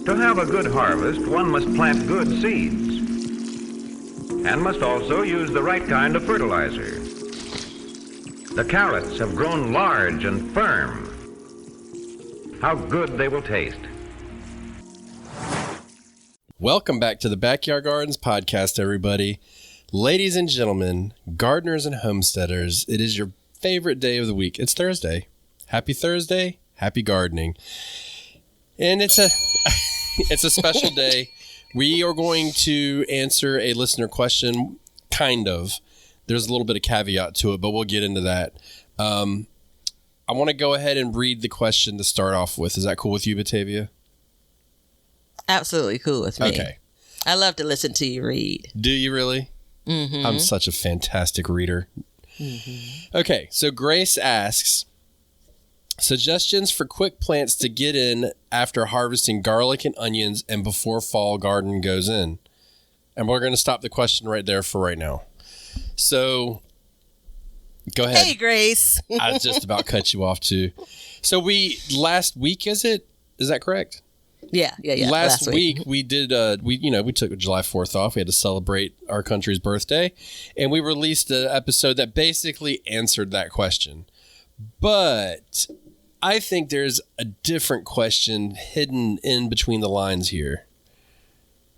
To have a good harvest, one must plant good seeds and must also use the right kind of fertilizer. The carrots have grown large and firm. How good they will taste. Welcome back to the Backyard Gardens podcast, everybody. Ladies and gentlemen, gardeners and homesteaders, it is your favorite day of the week. It's Thursday. Happy Thursday. Happy gardening. And it's a special day. We are going to answer a listener question, kind of. There's a little bit of caveat to it, but we'll get into that. I want to go ahead and read the question to start off with. Is that cool with you, Batavia? Absolutely cool with me. Okay. I love to listen to you read. Do you really? Mm-hmm. I'm such a fantastic reader. Mm-hmm. Okay, so Grace asks, suggestions for quick plants to get in after harvesting garlic and onions and before fall garden goes in. And we're going to stop the question right there for right now. So, go ahead. Hey, Grace. I just about cut you off too. So last week, is that correct? Yeah. Last week we did, we took July 4th off. We had to celebrate our country's birthday. And we released an episode that basically answered that question. But I think there's a different question hidden in between the lines here.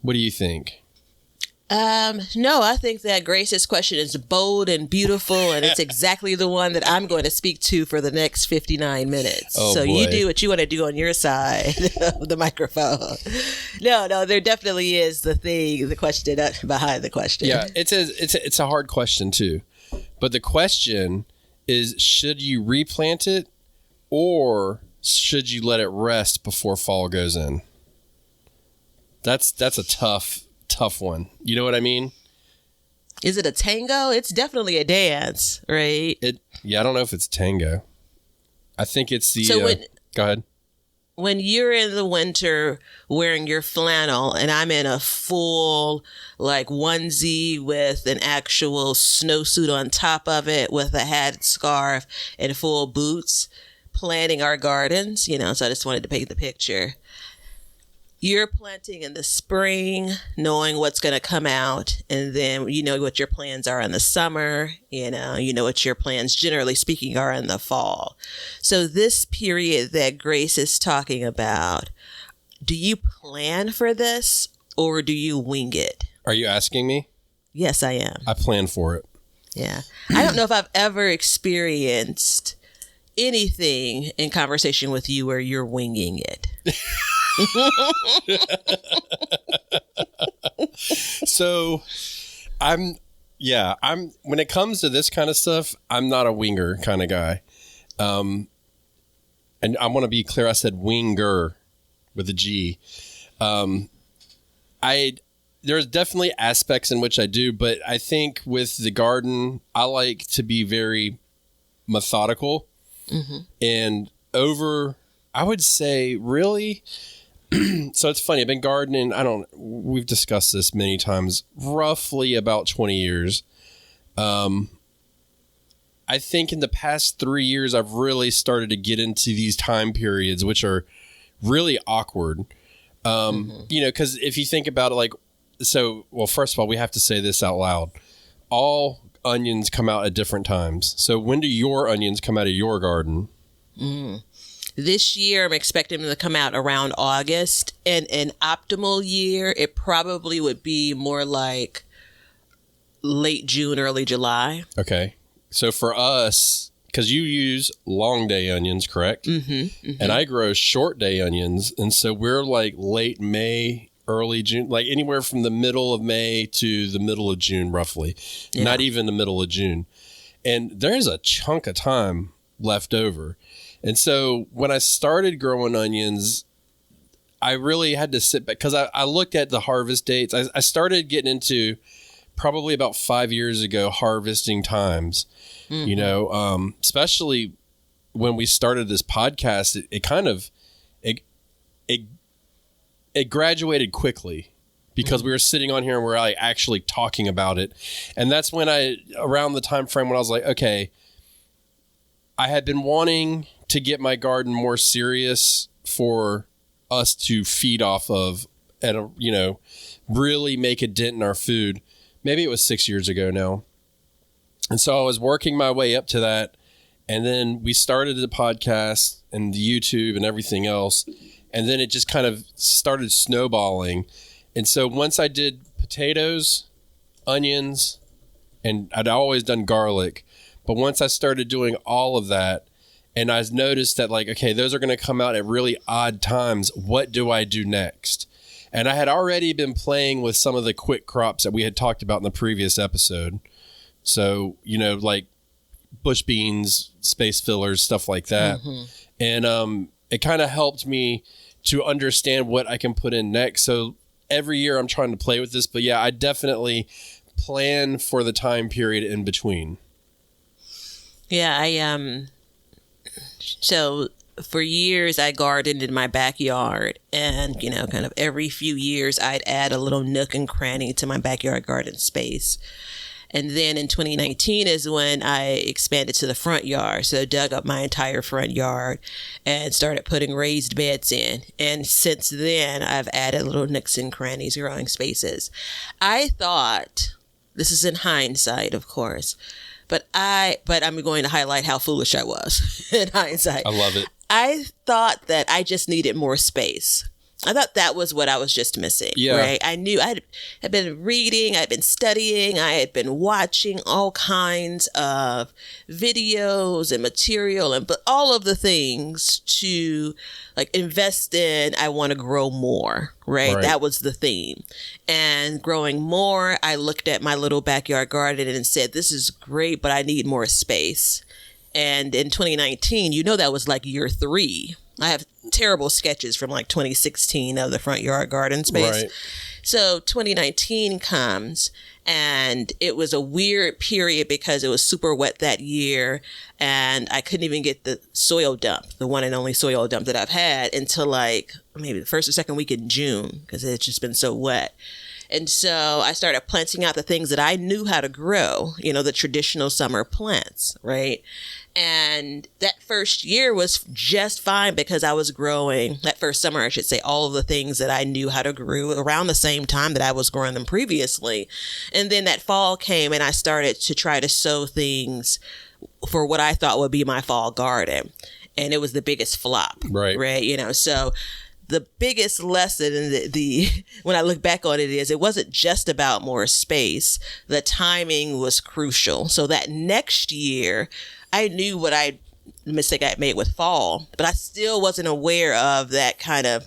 What do you think? No, I think that Grace's question is bold and beautiful, and it's exactly the one that I'm going to speak to for the next 59 minutes. Oh, so boy. You do what you want to do on your side of the microphone. No, there definitely is the question behind the question. Yeah, it's a hard question too. But the question is, should you replant it or should you let it rest before fall goes in? That's a tough one. You know what I mean? Is it a tango? It's definitely a dance, right? I don't know if it's tango. I think it's the... So go ahead. When you're in the winter wearing your flannel and I'm in a full onesie with an actual snowsuit on top of it with a hat, scarf, and full boots planting our gardens, so I just wanted to paint the picture. You're planting in the spring, knowing what's going to come out, and then you know what your plans are in the summer, you know what your plans, generally speaking, are in the fall. So this period that Grace is talking about, do you plan for this or do you wing it? Are you asking me? Yes, I am. I plan for it. Yeah. I don't know if I've ever experienced anything in conversation with you where you're winging it. So I'm when it comes to this kind of stuff, I'm not a winger kind of guy. And I want to be clear. I said winger with a G. There's definitely aspects in which I do, but I think with the garden, I like to be very methodical and I would say really. So it's funny. I've been gardening. We've discussed this many times, roughly about 20 years. I think in the past 3 years, I've really started to get into these time periods, which are really awkward. Because if you think about it, first of all, we have to say this out loud. All onions come out at different times. So when do your onions come out of your garden? This year, I'm expecting them to come out around August. And an optimal year, it probably would be more like late June, early July. Okay. So for us, because you use long day onions, correct? And I grow short day onions. And so we're like late May, early June, like anywhere from the middle of May to the middle of June, roughly. Yeah. Not even the middle of June. And there's a chunk of time left over. And so when I started growing onions, I really had to sit back because I looked at the harvest dates. I started getting into probably about 5 years ago harvesting times, especially when we started this podcast, it graduated quickly because we were sitting on here and we're like actually talking about it. And that's when around the time frame when I was like, okay, I had been wanting to get my garden more serious for us to feed off of and, really make a dent in our food. Maybe it was 6 years ago now. And so I was working my way up to that. And then we started the podcast and the YouTube and everything else. And then it just kind of started snowballing. And so once I did potatoes, onions, and I'd always done garlic. But once I started doing all of that, and I noticed that, like, okay, those are going to come out at really odd times. What do I do next? And I had already been playing with some of the quick crops that we had talked about in the previous episode. So, like bush beans, space fillers, stuff like that. Mm-hmm. And it kind of helped me to understand what I can put in next. So every year I'm trying to play with this. But yeah, I definitely plan for the time period in between. Yeah, so for years I gardened in my backyard, and kind of every few years I'd add a little nook and cranny to my backyard garden space. And then in 2019 is when I expanded to the front yard. So dug up my entire front yard and started putting raised beds in. And since then I've added little nooks and crannies, growing spaces. I thought, this is in hindsight, of course, but I'm going to highlight how foolish I was in hindsight. I love it. I thought that I just needed more space. I thought that was what I was just missing, right? I knew I had been reading, I'd been studying, I had been watching all kinds of videos and material and all of the things to like invest in. I want to grow more, right? That was the theme. And growing more, I looked at my little backyard garden and said, this is great, but I need more space. And in 2019, that was like year 3. I have terrible sketches from like 2016 of the front yard garden space. Right. So 2019 comes, and it was a weird period because it was super wet that year, and I couldn't even get the soil dump, the one and only soil dump that I've had, until like maybe the first or second week in June, because it's just been so wet. And so I started planting out the things that I knew how to grow, the traditional summer plants, right? And that first year was just fine because I was growing, that first summer, I should say, all of the things that I knew how to grow around the same time that I was growing them previously. And then that fall came and I started to try to sow things for what I thought would be my fall garden. And it was the biggest flop, right? So the biggest lesson in the when I look back on it is it wasn't just about more space. The timing was crucial. So that next year, I knew what mistake I made with fall, but I still wasn't aware of that kind of,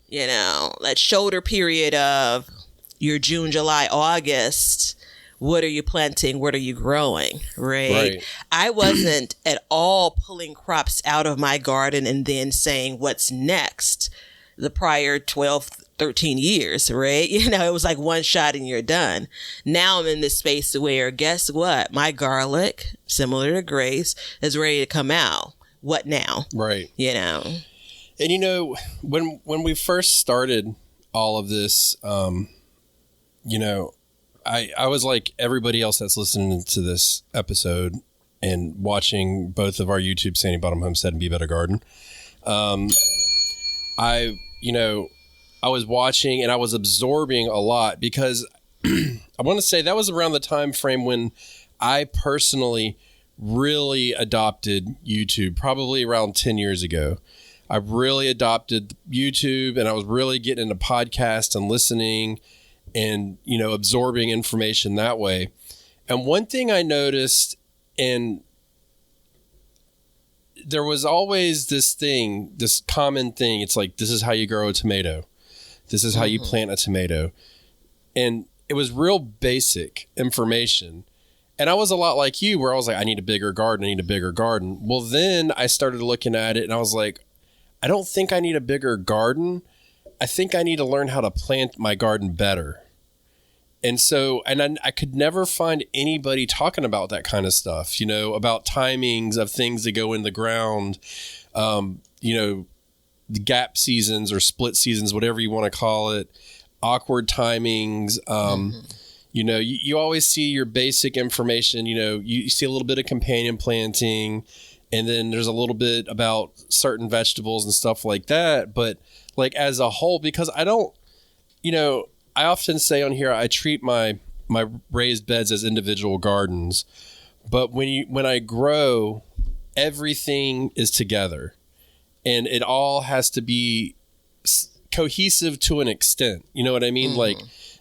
that shoulder period of your June, July, August. What are you planting? What are you growing? Right. I wasn't at all pulling crops out of my garden and then saying what's next the prior 12, 13 years, right? It was like one shot and you're done. Now I'm in this space where, guess what? My garlic, similar to Grace, is ready to come out. What now? Right. And when we first started all of this, I was like everybody else that's listening to this episode and watching both of our YouTube, Sandy Bottom Homestead and Be Better Garden. I was watching and I was absorbing a lot because I want to say that was around the time frame when I personally really adopted YouTube, probably around 10 years ago. I really adopted YouTube and I was really getting into podcasts and listening and, absorbing information that way. And one thing I noticed, and there was always this common thing. It's like, this is how you grow a tomato. This is how you plant a tomato. And it was real basic information. And I was a lot like you, where I was like, I need a bigger garden. Well, then I started looking at it and I was like, I don't think I need a bigger garden. I think I need to learn how to plant my garden better. And so, and I could never find anybody talking about that kind of stuff, about timings of things that go in the ground, the gap seasons or split seasons, whatever you want to call it, awkward timings. You always see your basic information, you see a little bit of companion planting, and then there's a little bit about certain vegetables and stuff like that. But like as a whole, because I don't, I often say on here, I treat my raised beds as individual gardens, but when I grow, everything is together and it all has to be cohesive to an extent. You know what I mean? Mm-hmm. Like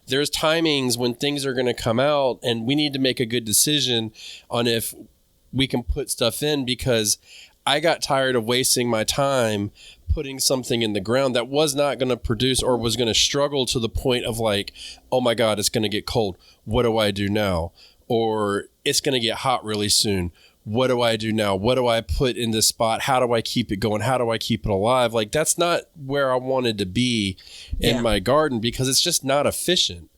there's timings when things are going to come out and we need to make a good decision on if we can put stuff in, because I got tired of wasting my time putting something in the ground that was not going to produce or was going to struggle to the point of like, oh my God, it's going to get cold. What do I do now? Or it's going to get hot really soon. What do I do now? What do I put in this spot? How do I keep it going? How do I keep it alive? Like that's not where I wanted to be in my garden, because it's just not efficient.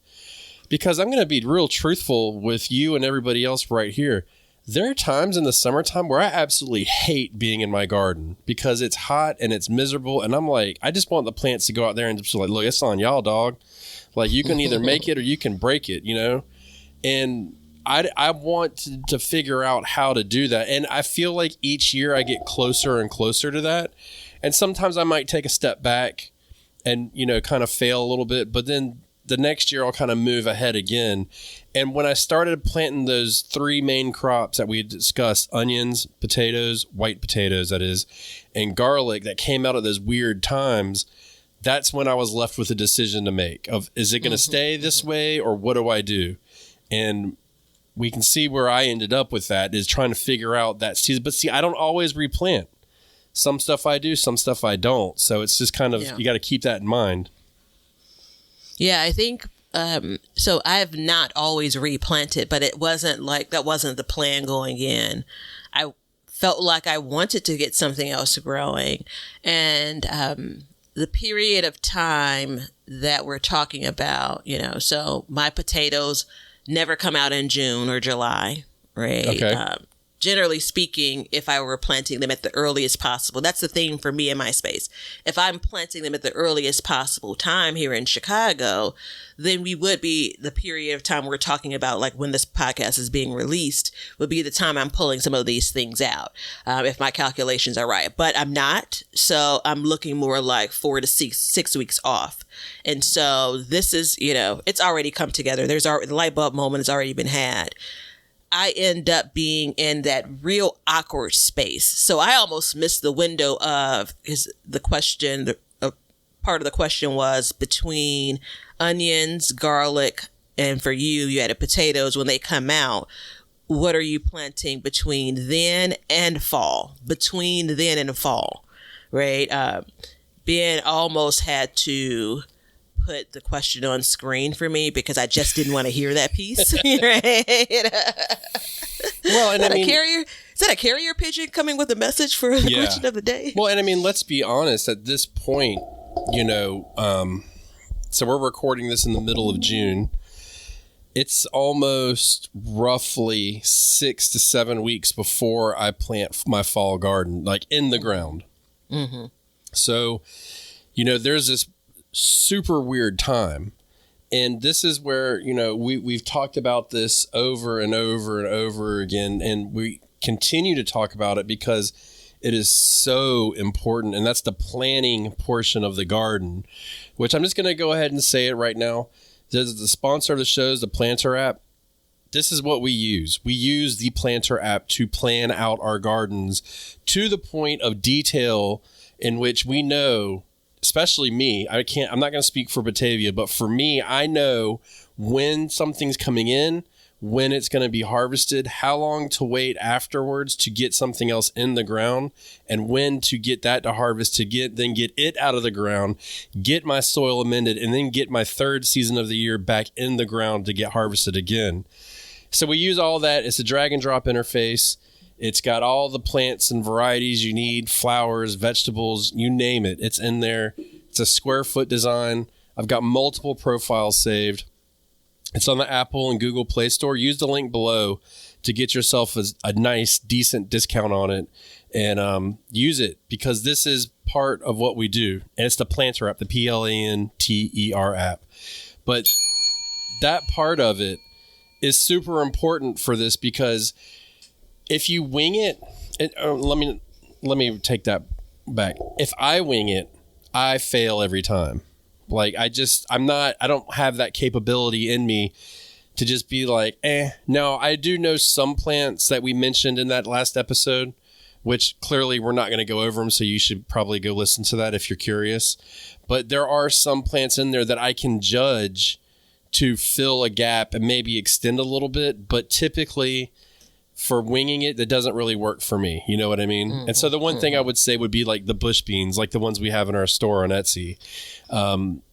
Because I'm going to be real truthful with you and everybody else right here. There are times in the summertime where I absolutely hate being in my garden because it's hot and it's miserable. And I'm like, I just want the plants to go out there and just be like, look, it's on y'all, dog. Like you can either make it or you can break it, And I want to figure out how to do that. And I feel like each year I get closer and closer to that. And sometimes I might take a step back and, kind of fail a little bit. But then the next year I'll kind of move ahead again. And when I started planting those 3 main crops that we had discussed, onions, potatoes, white potatoes, that is, and garlic, that came out at those weird times, that's when I was left with a decision to make of, is it going to stay this way or what do I do? And we can see where I ended up with that is trying to figure out that season. But see, I don't always replant. Some stuff I do, some stuff I don't. So it's just kind of, you got to keep that in mind. Yeah, I think, so I have not always replanted, but it wasn't like, that wasn't the plan going in. I felt like I wanted to get something else growing. And the period of time that we're talking about, so my potatoes never come out in June or July, right? Okay. Generally speaking, if I were planting them at the earliest possible, that's the thing for me in my space. If I'm planting them at the earliest possible time here in Chicago, then we would be, the period of time we're talking about, like when this podcast is being released, would be the time I'm pulling some of these things out, if my calculations are right. But I'm not. So I'm looking more like 4 to 6 weeks off. And so this is, it's already come together. There's already, the light bulb moment has already been had. I end up being in that real awkward space. So I almost missed the window of the question. Part of the question was between onions, garlic, and for you added potatoes when they come out. What are you planting between then and fall? Between then and fall, right? Ben almost had to put the question on screen for me because I just didn't want to hear that piece. Right? Well, and is that a carrier pigeon coming with a message for the question of the day? Well, and let's be honest, at this point, so we're recording this in the middle of June. It's almost roughly 6 to 7 weeks before I plant my fall garden, like in the ground. Mm-hmm. So, there's this super weird time. And this is where, we've talked about this over and over and over again. And we continue to talk about it because it is so important. And that's the planning portion of the garden, which I'm just going to go ahead and say it right now. The sponsor of the show is the Planter app. This is what we use. We use the Planter app to plan out our gardens to the point of detail in which we know, especially me, I'm not going to speak for Batavia, but for me, I know when something's coming in, when it's going to be harvested, how long to wait afterwards to get something else in the ground, and when to get that to harvest, then get it out of the ground, get my soil amended, and then get my third season of the year back in the ground to get harvested again. So we use all that. It's a drag and drop interface. It's got all the plants and varieties you need, flowers, vegetables, you name it. It's in there. It's a square foot design. I've got multiple profiles saved. It's on the Apple and Google Play Store. Use the link below to get yourself a nice, decent discount on it. And use it because this is part of what we do. And it's the Planter app, the PLANTER app. But that part of it is super important for this because if you wing it, let me take that back. If I wing it, I fail every time. Like I don't have that capability in me to just be like, No, I do know some plants that we mentioned in that last episode, which clearly we're not going to go over them. So you should probably go listen to that if you're curious. But there are some plants in there that I can judge to fill a gap and maybe extend a little bit. But typically for winging it, that doesn't really work for me. You know what I mean? And so the one thing I would say would be like the bush beans, like the ones we have in our store on Etsy.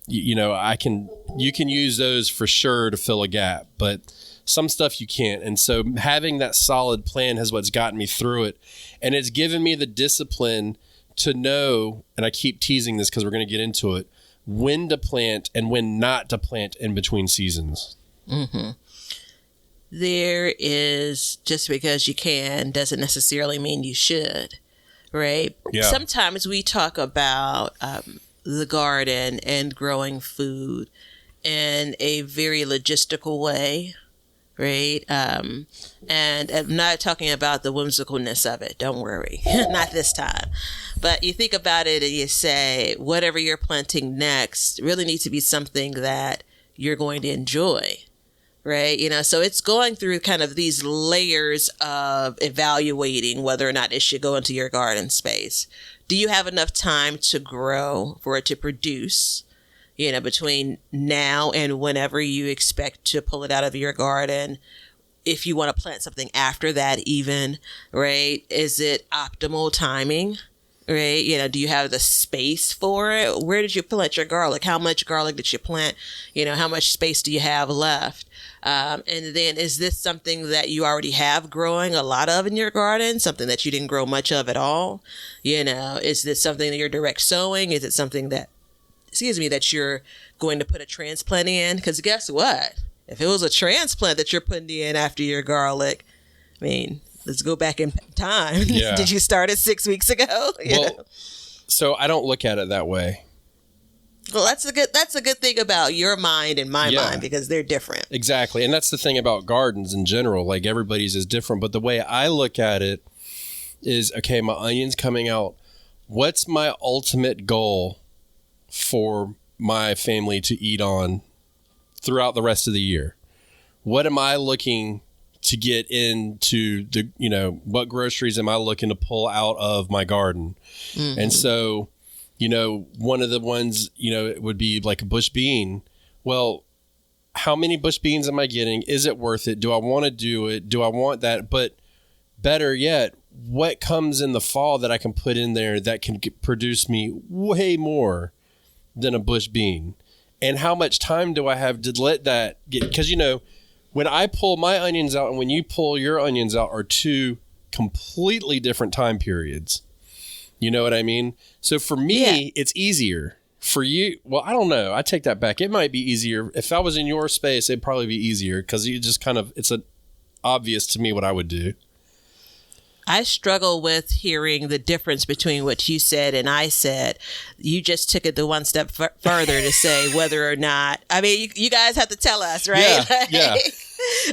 You can use those for sure to fill a gap, but some stuff you can't. And so having that solid plan has what's gotten me through it. And it's given me the discipline to know, and I keep teasing this because we're going to get into it, when to plant and when not to plant in between seasons. Mm-hmm. There is, just because you can doesn't necessarily mean you should, right? Yeah. Sometimes we talk about the garden and growing food in a very logistical way, right? And I'm not talking about the whimsicalness of it. Don't worry. Not this time. But you think about it and you say, whatever you're planting next really needs to be something that you're going to enjoy, right? So it's going through kind of these layers of evaluating whether or not it should go into your garden space. Do you have enough time to grow for it to produce, between now and whenever you expect to pull it out of your garden? If you want to plant something after that even, right? Is it optimal timing, right? Do you have the space for it? Where did you plant your garlic? How much garlic did you plant? How much space do you have left? And then is this something that you already have growing a lot of in your garden? Something that you didn't grow much of at all? Is this something that you're direct sowing? Is it something that you're going to put a transplant in? Because guess what? If it was a transplant that you're putting in after your garlic, let's go back in time. Yeah. Did you start it 6 weeks ago? So I don't look at it that way. Well, that's a good thing about your mind and my mind, because they're different. Exactly. And that's the thing about gardens in general. Like everybody's is different. But the way I look at it is, okay, my onion's coming out. What's my ultimate goal for my family to eat on throughout the rest of the year? What am I looking to get into what groceries am I looking to pull out of my garden? Mm-hmm. And so, one of the ones, it would be like a bush bean. Well, how many bush beans am I getting? Is it worth it? Do I want to do it? Do I want that? But better yet, what comes in the fall that I can put in there that can produce me way more than a bush bean? And how much time do I have to let that get? Because, when I pull my onions out and when you pull your onions out are two completely different time periods. You know what I mean? So for me, It's easier. For you, well, I don't know. I take that back. It might be easier. If I was in your space, it'd probably be easier because you just it's obvious to me what I would do. I struggle with hearing the difference between what you said and I said. You just took it the one step further to say whether or not, you guys have to tell us, right? Yeah.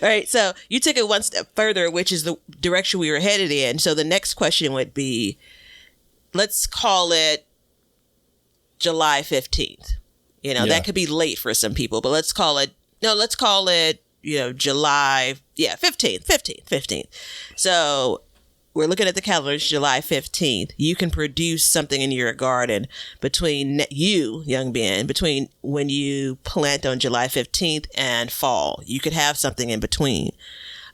All right. So you took it one step further, which is the direction we were headed in. So the next question would be, let's call it July 15th. That could be late for some people, but let's call it July, 15th. So we're looking at the calendar, it's July 15th. You can produce something in your garden between between when you plant on July 15th and fall. You could have something in between.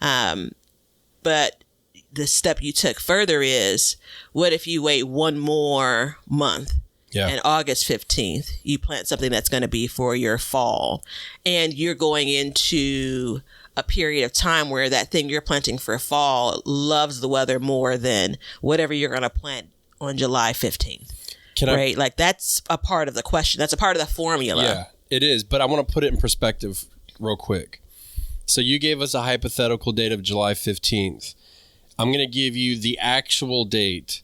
But the step you took further is, what if you wait one more month? Yeah. And August 15th, you plant something that's going to be for your fall. And you're going into a period of time where that thing you're planting for fall loves the weather more than whatever you're going to plant on July 15th. Right? Like that's a part of the question. That's a part of the formula. Yeah, it is. But I want to put it in perspective real quick. So you gave us a hypothetical date of July 15th. I'm going to give you the actual date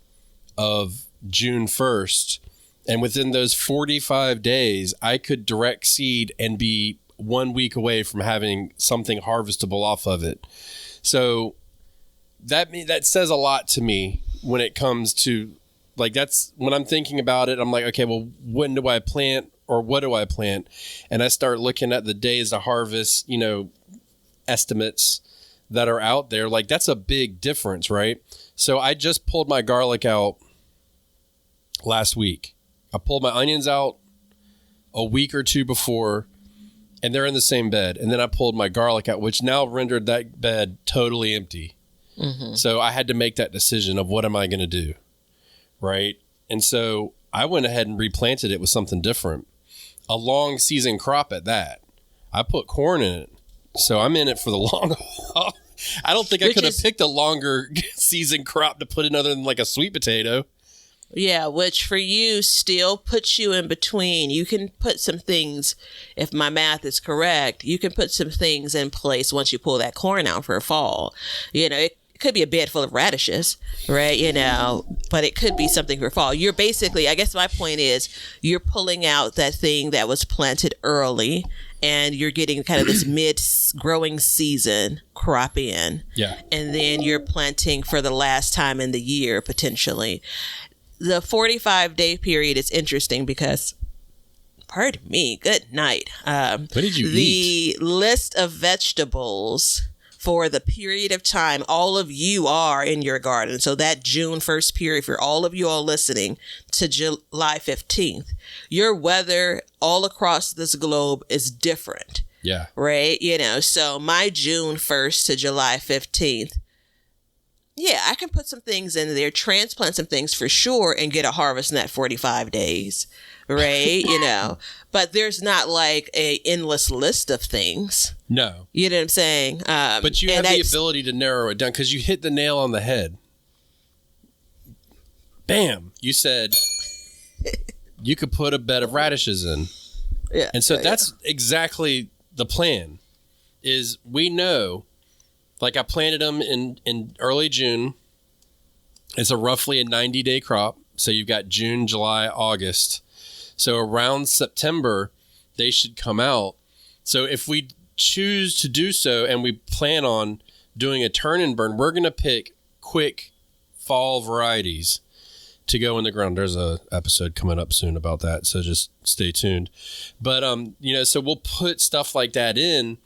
of June 1st. And within those 45 days, I could direct seed and be 1 week away from having something harvestable off of it. So that says a lot to me when it comes to Like that's when I'm thinking about it, I'm like, okay, well, when do I plant or what do I plant? And I start looking at the days to harvest, estimates that are out there. Like that's a big difference, right? So I just pulled my garlic out last week. I pulled my onions out a week or two before, and they're in the same bed. And then I pulled my garlic out, which now rendered that bed totally empty. Mm-hmm. So I had to make that decision of what am I going to do, right? And so I went ahead and replanted it with something different. A long season crop at that. I put corn in it. So I'm in it for the long haul. I don't think I could have picked a longer season crop to put in other than like a sweet potato. Yeah, which for you still puts you in between. You can put some things, if my math is correct, you can put some things in place once you pull that corn out for fall. It could be a bed full of radishes, right? But it could be something for fall. You're basically, I guess my point is, you're pulling out that thing that was planted early and you're getting kind of this mid-growing season crop in. Yeah. And then you're planting for the last time in the year, potentially. The 45-day period is interesting because, pardon me, good night. What did you eat? The list of vegetables for the period of time all of you are in your garden. So that June 1st period, for all of you all listening to July 15th, your weather all across this globe is different. Yeah. Right? So my June 1st to July 15th, yeah, I can put some things in there, transplant some things for sure, and get a harvest in that 45 days, right? But there's not like a endless list of things. No. You know what I'm saying? But you have the ability to narrow it down because you hit the nail on the head. Bam. You said you could put a bed of radishes in. Yeah. And so that's exactly the plan is we know. Like I planted them in early June. It's roughly a 90-day crop. So you've got June, July, August. So around September, they should come out. So if we choose to do so and we plan on doing a turn and burn, we're going to pick quick fall varieties to go in the ground. There's a episode coming up soon about that. So just stay tuned. But, so we'll put stuff like that in.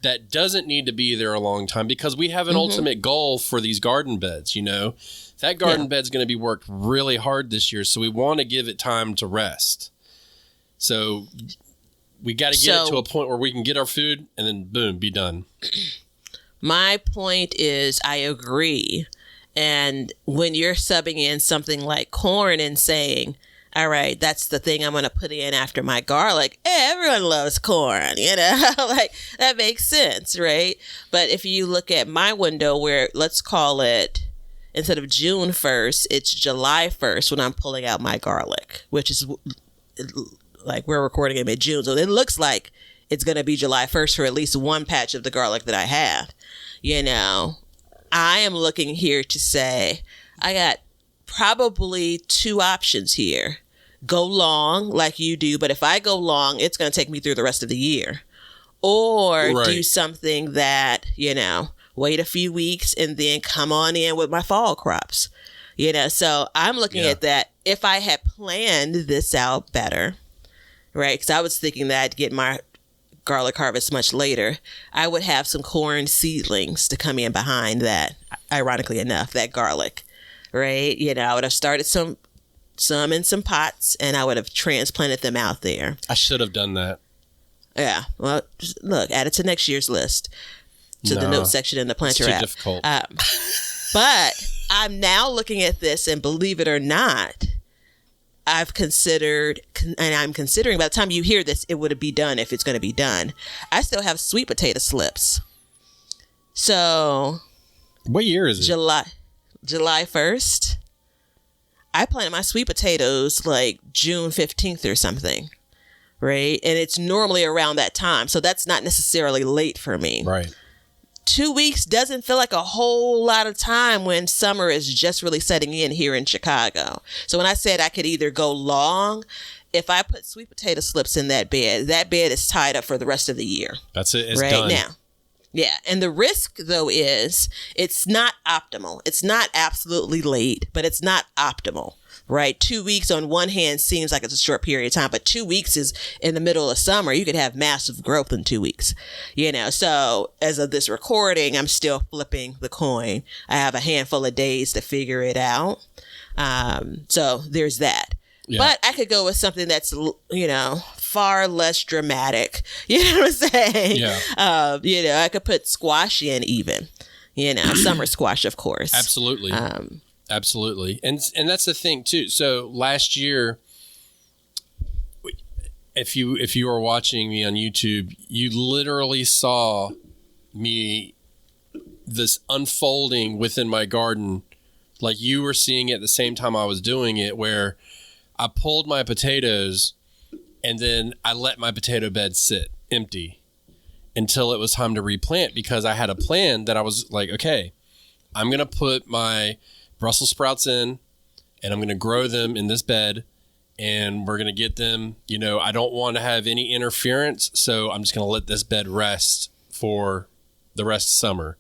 That doesn't need to be there a long time because we have an ultimate goal for these garden beds. That garden bed's going to be worked really hard this year. So we want to give it time to rest. So we got to get it to a point where we can get our food and then boom, be done. My point is I agree. And when you're subbing in something like corn and saying, all right, that's the thing I'm going to put in after my garlic. Everyone loves corn, like that makes sense, right? But if you look at my window where, let's call it, instead of June 1st, it's July 1st when I'm pulling out my garlic, which is like we're recording in mid-June. So it looks like it's going to be July 1st for at least one patch of the garlic that I have. I am looking here to say I got probably two options here. Go long like you do, but if I go long, it's going to take me through the rest of the year. Or do something that, wait a few weeks and then come on in with my fall crops. So I'm looking at that. If I had planned this out better, right? Because I was thinking that I'd get my garlic harvest much later. I would have some corn seedlings to come in behind that, ironically enough, that garlic, right? I would have started some in some pots, and I would have transplanted them out there. I should have done that. Yeah. Well, just look, add it to next year's list, to the note section in the planter app. It's too difficult. But I'm now looking at this, and believe it or not, I've considered, and I'm considering by the time you hear this, it would be done if it's going to be done. I still have sweet potato slips. So. What year is it? July 1st. I planted my sweet potatoes like June 15th or something, right? And it's normally around that time. So that's not necessarily late for me. Right. 2 weeks doesn't feel like a whole lot of time when summer is just really setting in here in Chicago. So when I said I could either go long, if I put sweet potato slips in that bed is tied up for the rest of the year. That's it. It's right done. Now. Yeah. And the risk, though, is it's not optimal. It's not absolutely late, but it's not optimal. right? 2 weeks on one hand seems like it's a short period of time, but 2 weeks is in the middle of summer. You could have massive growth in 2 weeks, so as of this recording, I'm still flipping the coin. I have a handful of days to figure it out. So there's that. Yeah. But I could go with something that's, far less dramatic. You know what I'm saying? Yeah. I could put squash in even, summer squash, of course. Absolutely. Absolutely. And that's the thing too. So last year, if you were watching me on YouTube, you literally saw this unfolding within my garden. Like you were seeing it at the same time I was doing it, where I pulled my potatoes and then I let my potato bed sit empty until it was time to replant, because I had a plan that I was like, okay, I'm going to put my Brussels sprouts in and I'm going to grow them in this bed and we're going to get them, I don't want to have any interference. So I'm just going to let this bed rest for the rest of summer.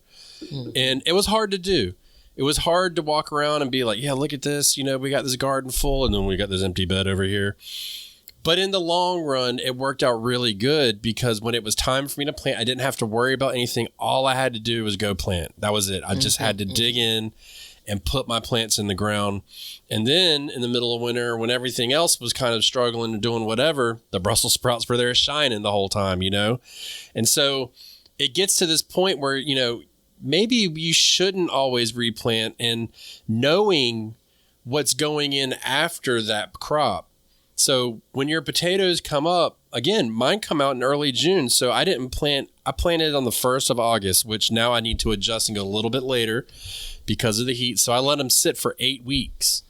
And it was hard to do. It was hard to walk around and be like, yeah, look at this. We got this garden full and then we got this empty bed over here. But in the long run, it worked out really good, because when it was time for me to plant, I didn't have to worry about anything. All I had to do was go plant. That was it. I just had to dig in and put my plants in the ground. And then in the middle of winter, when everything else was kind of struggling and doing whatever, the Brussels sprouts were there shining the whole time, And so it gets to this point where, maybe you shouldn't always replant, and knowing what's going in after that crop. So when your potatoes come up, again, mine come out in early June. So I didn't plant, I planted on the 1st of August, which now I need to adjust and go a little bit later because of the heat. So I let them sit for 8 weeks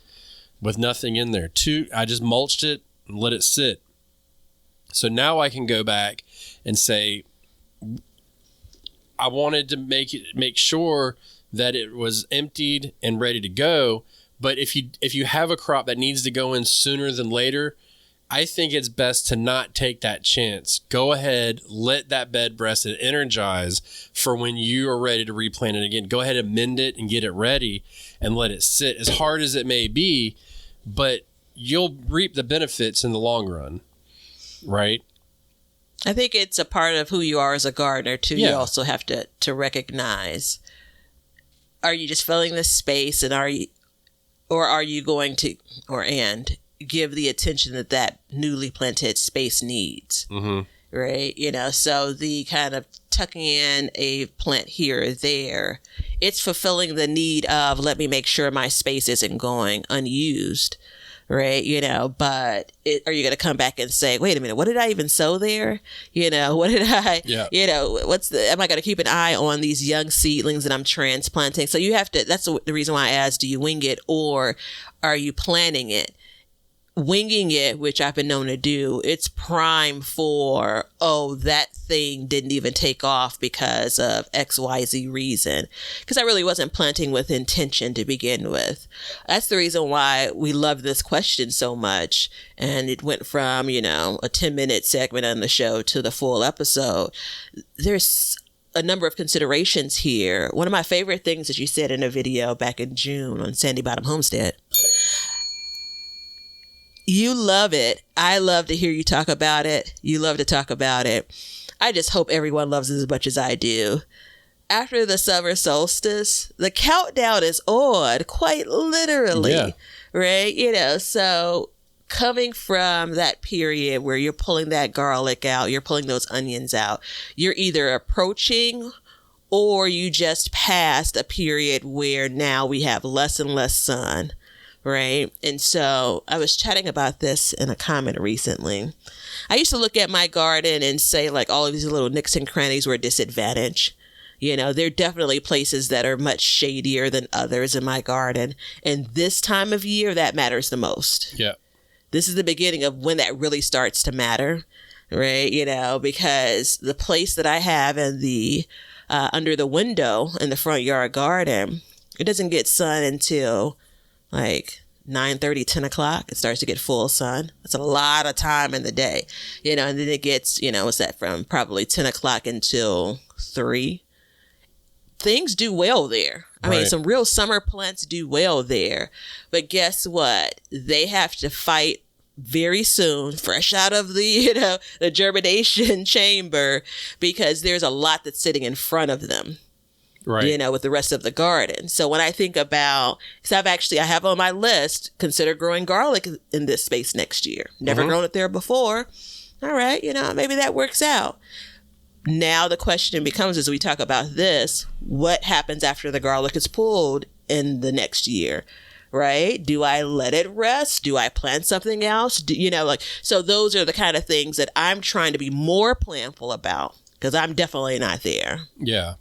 with nothing in there. I just mulched it and let it sit. So now I can go back and say, I wanted to make sure that it was emptied and ready to go. But if you have a crop that needs to go in sooner than later, I think it's best to not take that chance. Go ahead, let that bed rest and energize for when you are ready to replant it again. Go ahead and mend it and get it ready and let it sit, as hard as it may be, but you'll reap the benefits in the long run, right? I think it's a part of who you are as a gardener too. Yeah. You also have to recognize, are you just filling this space, and are you going to give the attention that newly planted space needs, right? So the kind of tucking in a plant here or there, it's fulfilling the need of, let me make sure my space isn't going unused, right? But are you going to come back and say, wait a minute, what did I even sow there? What did I, am I going to keep an eye on these young seedlings that I'm transplanting? So you have to, that's the reason why I asked, do you wing it or are you planting it? Winging it, which I've been known to do, it's prime for, that thing didn't even take off because of XYZ reason. Because I really wasn't planting with intention to begin with. That's the reason why we love this question so much. And it went from, a 10-minute segment on the show to the full episode. There's a number of considerations here. One of my favorite things that you said in a video back in June on Sandy Bottom Homestead. You love it. I love to hear you talk about it. You love to talk about it. I just hope everyone loves it as much as I do. After the summer solstice, the countdown is on, quite literally, right? So coming from that period where you're pulling that garlic out, you're pulling those onions out, you're either approaching or you just passed a period where now we have less and less sun. Right. And so I was chatting about this in a comment recently. I used to look at my garden and say, like, all of these little nooks and crannies were a disadvantage. There are definitely places that are much shadier than others in my garden. And this time of year, that matters the most. Yeah. This is the beginning of when that really starts to matter. Right. Because the place that I have in the under the window in the front yard garden, it doesn't get sun until like 9:30, 10 o'clock. It starts to get full sun. That's a lot of time in the day, and then it gets, what's that, from probably 10 o'clock until 3. Things do well there. I mean, some real summer plants do well there. But guess what? They have to fight very soon, fresh out of the, the germination chamber, because there's a lot that's sitting in front of them. Right. With the rest of the garden. So when I think about, because I have on my list, consider growing garlic in this space next year. Never grown it there before. All right. Maybe that works out. Now the question becomes, as we talk about this, what happens after the garlic is pulled in the next year? Right? Do I let it rest? Do I plant something else? So those are the kind of things that I'm trying to be more planful about, because I'm definitely not there. Yeah.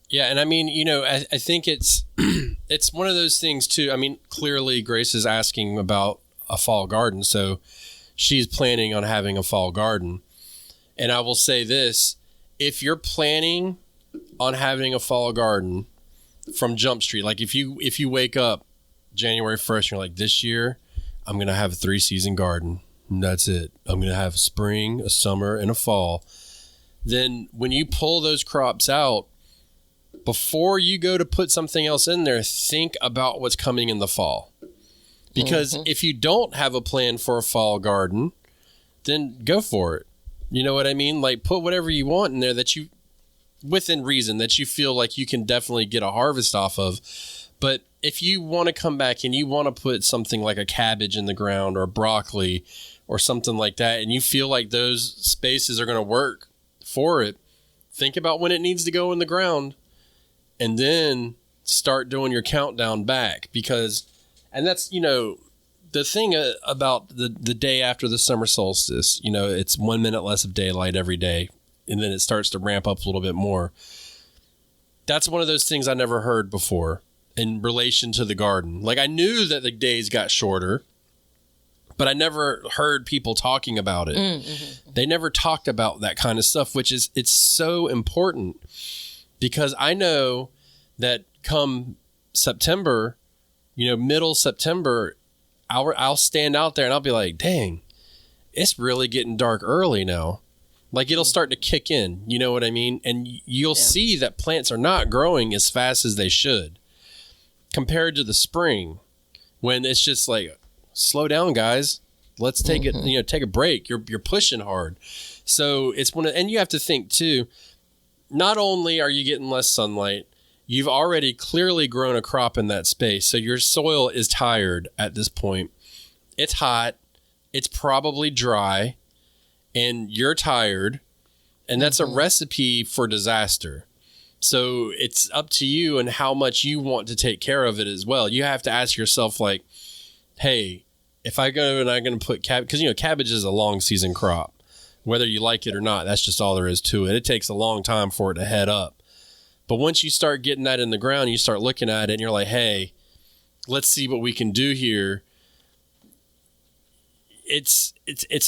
Yeah, and I mean, I think it's it's one of those things too. I mean, clearly Grace is asking about a fall garden, so she's planning on having a fall garden. And I will say this, if you're planning on having a fall garden from Jump Street, like if you wake up January 1st and you're like, this year I'm going to have a 3-season garden, and that's it. I'm going to have a spring, a summer, and a fall. Then when you pull those crops out, before you go to put something else in there, think about what's coming in the fall. Because if you don't have a plan for a fall garden, then go for it. You know what I mean? Like, put whatever you want in there that you, within reason, that you feel like you can definitely get a harvest off of. But if you want to come back and you want to put something like a cabbage in the ground or broccoli or something like that, and you feel like those spaces are going to work for it, think about when it needs to go in the ground. And then start doing your countdown back, because, and that's, the thing about the day after the summer solstice, it's 1 minute less of daylight every day. And then it starts to ramp up a little bit more. That's one of those things I never heard before in relation to the garden. Like, I knew that the days got shorter, but I never heard people talking about it. Mm-hmm. They never talked about that kind of stuff, it's so important. Because I know that come September, middle September, I'll stand out there and I'll be like, dang, it's really getting dark early now. Like, it'll start to kick in, you know what I mean? And you'll see that plants are not growing as fast as they should compared to the spring, when it's just like, slow down, guys. Let's take it, take a break. You're pushing hard. So it's and you have to think too, not only are you getting less sunlight, you've already clearly grown a crop in that space. So your soil is tired at this point. It's hot. It's probably dry. And you're tired. And that's a recipe for disaster. So it's up to you and how much you want to take care of it as well. You have to ask yourself, like, hey, if I go and I'm going to put cabbage, because, cabbage is a long season crop. Whether you like it or not, that's just all there is to it. It takes a long time for it to head up. But once you start getting that in the ground, you start looking at it and you're like, hey, let's see what we can do here. It's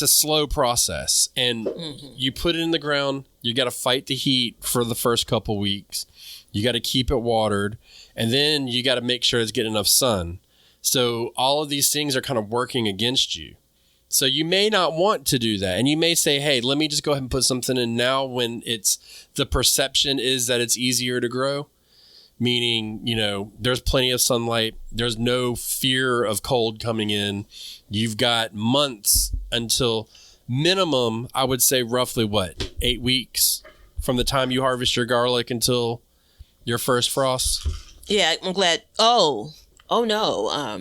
a slow process. And you put it in the ground, you got to fight the heat for the first couple weeks. You got to keep it watered. And then you got to make sure it's getting enough sun. So all of these things are kind of working against you. So you may not want to do that. And you may say, hey, let me just go ahead and put something in now when the perception is that it's easier to grow. Meaning, there's plenty of sunlight. There's no fear of cold coming in. You've got months until minimum, I would say roughly 8 weeks from the time you harvest your garlic until your first frost? Yeah, I'm glad. Oh no.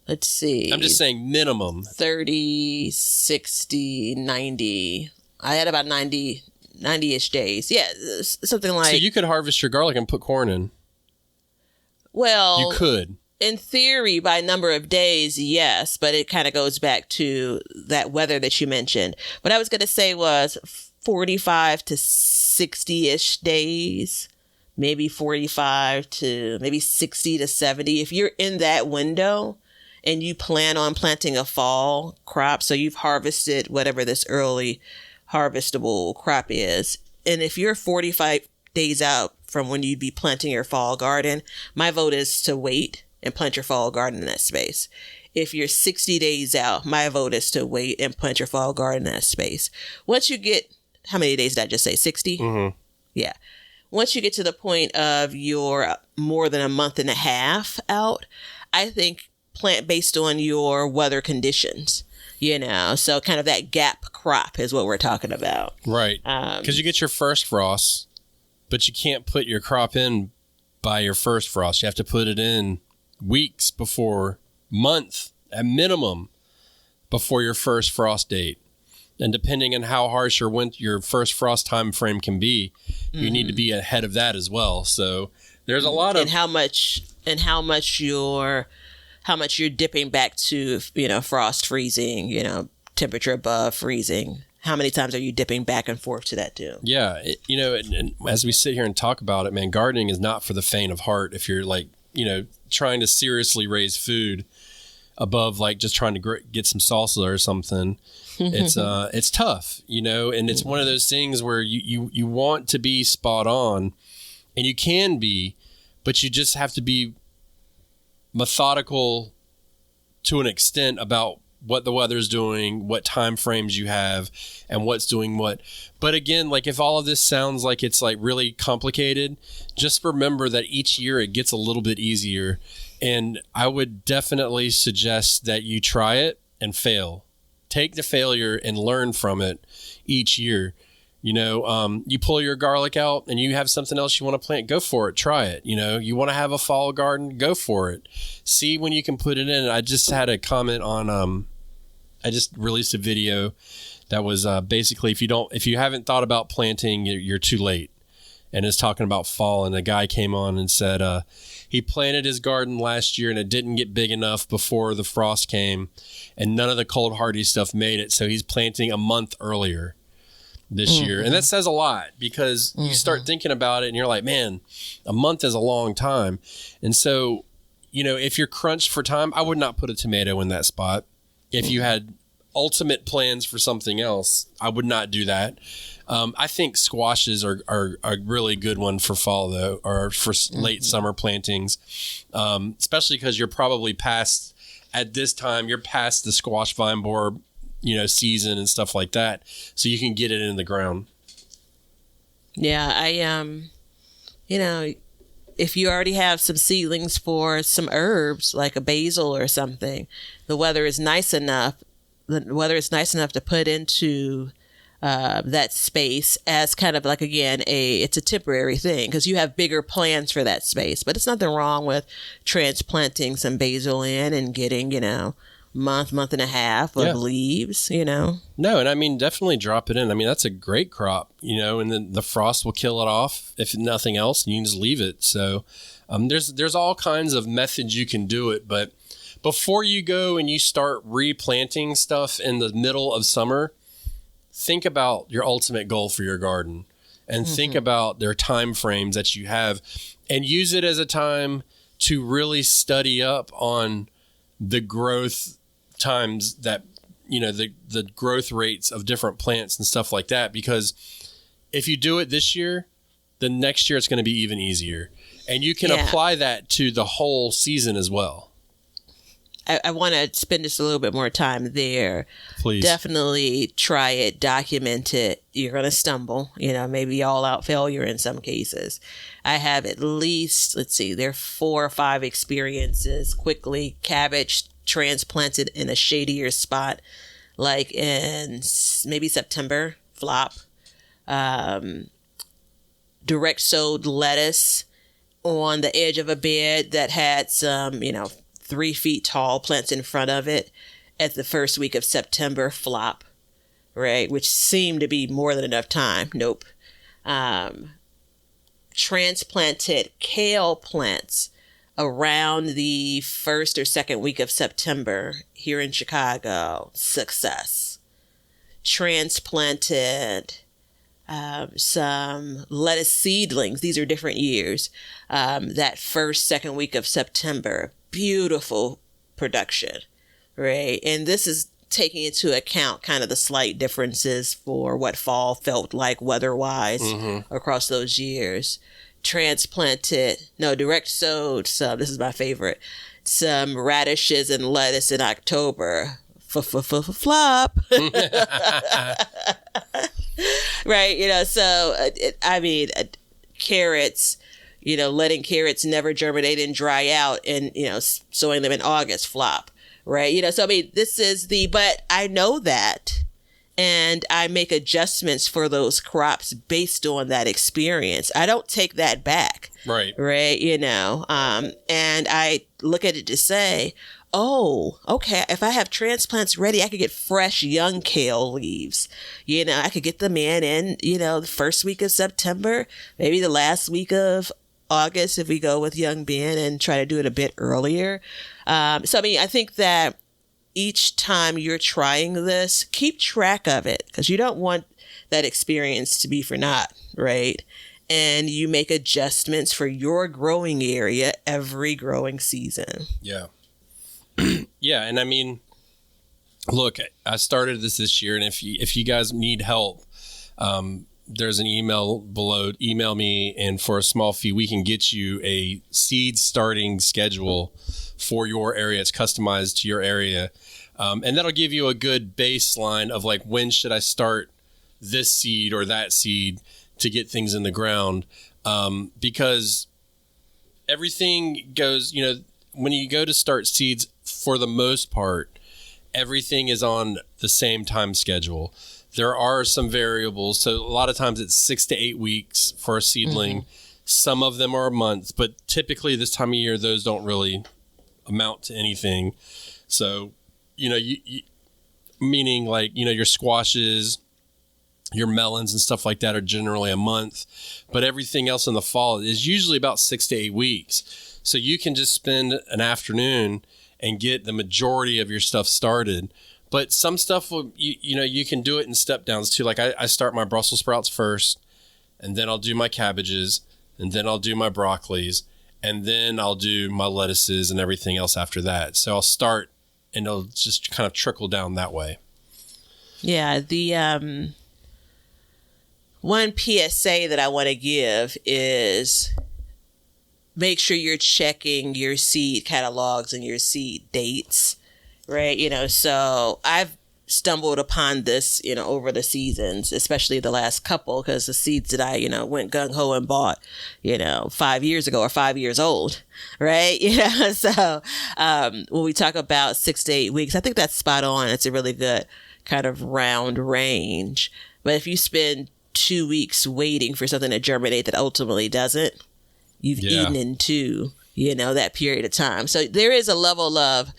Let's see. I'm just saying minimum. 30, 60, 90. I had about 90-ish days. Yeah, something like. So you could harvest your garlic and put corn in. Well. You could. In theory, by number of days, yes. But it kind of goes back to that weather that you mentioned. What I was going to say was 45 to 60-ish days. Maybe 45 to maybe 60 to 70. If you're in that window and you plan on planting a fall crop, so you've harvested whatever this early harvestable crop is, and if you're 45 days out from when you'd be planting your fall garden, my vote is to wait and plant your fall garden in that space. If you're 60 days out, my vote is to wait and plant your fall garden in that space. Once you get, how many days did I just say? 60? Mm-hmm. Yeah. once you get to the point of your more than a month and a half out, I think plant based on your weather conditions, so kind of that gap crop is what we're talking about. Right. Because you get your first frost, but you can't put your crop in by your first frost. You have to put it in weeks before, month at minimum, before your first frost date. And depending on how harsh your first frost time frame can be, you need to be ahead of that as well. So there's a lot of... And how much you're dipping back to, frost freezing, temperature above freezing. How many times are you dipping back and forth to that too? Yeah. And as we sit here and talk about it, man, gardening is not for the faint of heart. If you're trying to seriously raise food above just trying to get some salsa or something, it's tough, and it's one of those things where you want to be spot on, and you can be, but you just have to be methodical to an extent about what the weather's doing, what time frames you have, and what's doing what. But again, if all of this sounds like it's really complicated, just remember that each year it gets a little bit easier. And I would definitely suggest that you try it and fail. Take the failure and learn from it each year. You pull your garlic out and you have something else you want to plant, go for it. Try it. You want to have a fall garden, go for it. See when you can put it in. I just had a comment on, I just released a video that was basically, if you haven't thought about planting, you're too late. And it's talking about fall. And a guy came on and said, he planted his garden last year and it didn't get big enough before the frost came, and none of the cold hardy stuff made it. So he's planting a month earlier this year. And that says a lot, because you start thinking about it and you're like, man, a month is a long time. And so, if you're crunched for time, I would not put a tomato in that spot. If you had ultimate plans for something else, I would not do that. I think squashes are a really good one for fall, though, or for late summer plantings, especially because you're probably past the squash vine borer, season and stuff like that. So you can get it in the ground. Yeah, if you already have some seedlings for some herbs, like a basil or something, the weather is nice enough to put into that space as kind of it's a temporary thing, because you have bigger plans for that space. But it's nothing wrong with transplanting some basil in and getting, month and a half of leaves, No, and I mean, definitely drop it in. I mean, that's a great crop, and then the frost will kill it off. If nothing else, you can just leave it. So there's all kinds of methods you can do it. But before you go and you start replanting stuff in the middle of summer, think about your ultimate goal for your garden, and think about their time frames that you have, and use it as a time to really study up on the growth times that, the growth rates of different plants and stuff like that. Because if you do it this year, the next year it's going to be even easier, and you can apply that to the whole season as well. I want to spend just a little bit more time there. Please. Definitely try it, document it. You're going to stumble, maybe all out failure in some cases. I have at least, there are 4 or 5 experiences. Quickly, cabbage transplanted in a shadier spot, like in maybe September, flop. Direct sowed lettuce on the edge of a bed that had some, 3 feet tall plants in front of it at the first week of September, flop, right? Which seemed to be more than enough time. Nope. Transplanted kale plants around the first or second week of September here in Chicago. Success. Transplanted some lettuce seedlings. These are different years. That first, second week of September. Beautiful production, right? And this is taking into account kind of the slight differences for what fall felt like weather-wise across those years. Direct sowed some, this is my favorite, some radishes and lettuce in October. Flop. Right, carrots, letting carrots never germinate and dry out and, sowing them in August flop, right? So I mean, but I know that. And I make adjustments for those crops based on that experience. I don't take that back. Right. Right. And I look at it to say, oh, okay, if I have transplants ready, I could get fresh young kale leaves. I could get them in, the first week of September, maybe the last week of August if we go with young Ben and try to do it a bit earlier. So, I mean, I think that each time you're trying this, keep track of it because you don't want that experience to be for naught, right? And you make adjustments for your growing area every growing season. Yeah. Yeah. And I mean, look, I started this year, and if you guys need help, there's an email below. Email me, and for a small fee, we can get you a seed starting schedule for your area. It's customized to your area. And that'll give you a good baseline of like, when should I start this seed or that seed to get things in the ground? Because everything goes, when you go to start seeds, for the most part, everything is on the same time schedule. There are some variables. So a lot of times it's 6 to 8 weeks for a seedling. Mm-hmm. Some of them are a month, but typically this time of year, those don't really amount to anything. So, meaning like, your squashes, your melons and stuff like that are generally a month, but everything else in the fall is usually about 6 to 8 weeks. So you can just spend an afternoon and get the majority of your stuff started. But some stuff will, you can do it in step downs too. Like I start my Brussels sprouts first, and then I'll do my cabbages, and then I'll do my broccolis, and then I'll do my lettuces and everything else after that. So I'll start, and it'll just kind of trickle down that way. Yeah. The one PSA that I want to give is make sure you're checking your seed catalogs and your seed dates, right? So I've stumbled upon this, over the seasons, especially the last couple, because the seeds that I, went gung-ho and bought, 5 years ago are 5 years old, right? So when we talk about 6 to 8 weeks, I think that's spot on. It's a really good kind of round range. But if you spend 2 weeks waiting for something to germinate that ultimately doesn't, you've eaten into, that period of time. So there is a level of,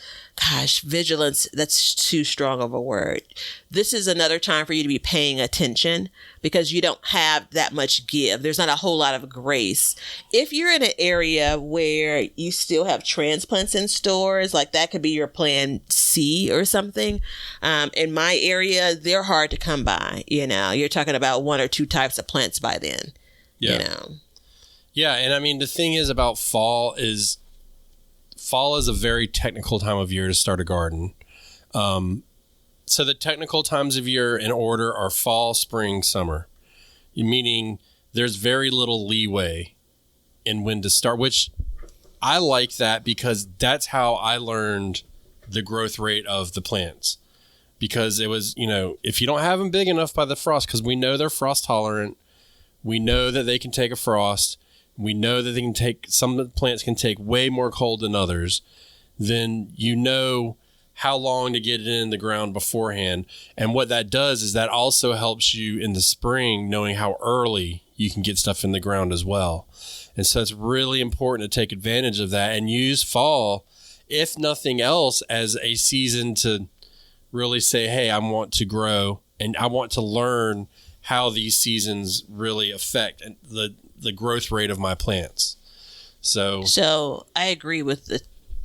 vigilance, that's too strong of a word. This is another time for you to be paying attention because you don't have that much give. There's not a whole lot of grace. If you're in an area where you still have transplants in stores, like that could be your plan C or something. In my area, they're hard to come by. You're talking about 1 or 2 types of plants by then. Yeah. Yeah. And I mean, the thing is about fall is a very technical time of year to start a garden. So the technical times of year in order are fall, spring, summer, meaning there's very little leeway in when to start, which I like that because that's how I learned the growth rate of the plants. Because it was, if you don't have them big enough by the frost, because we know they're frost tolerant, we know that they can take a frost, we know that some of the plants can take way more cold than others, then how long to get it in the ground beforehand. And what that does is that also helps you in the spring, knowing how early you can get stuff in the ground as well. And so it's really important to take advantage of that and use fall, if nothing else, as a season to really say, hey, I want to grow and I want to learn how these seasons really affect the growth rate of my plants. So I agree with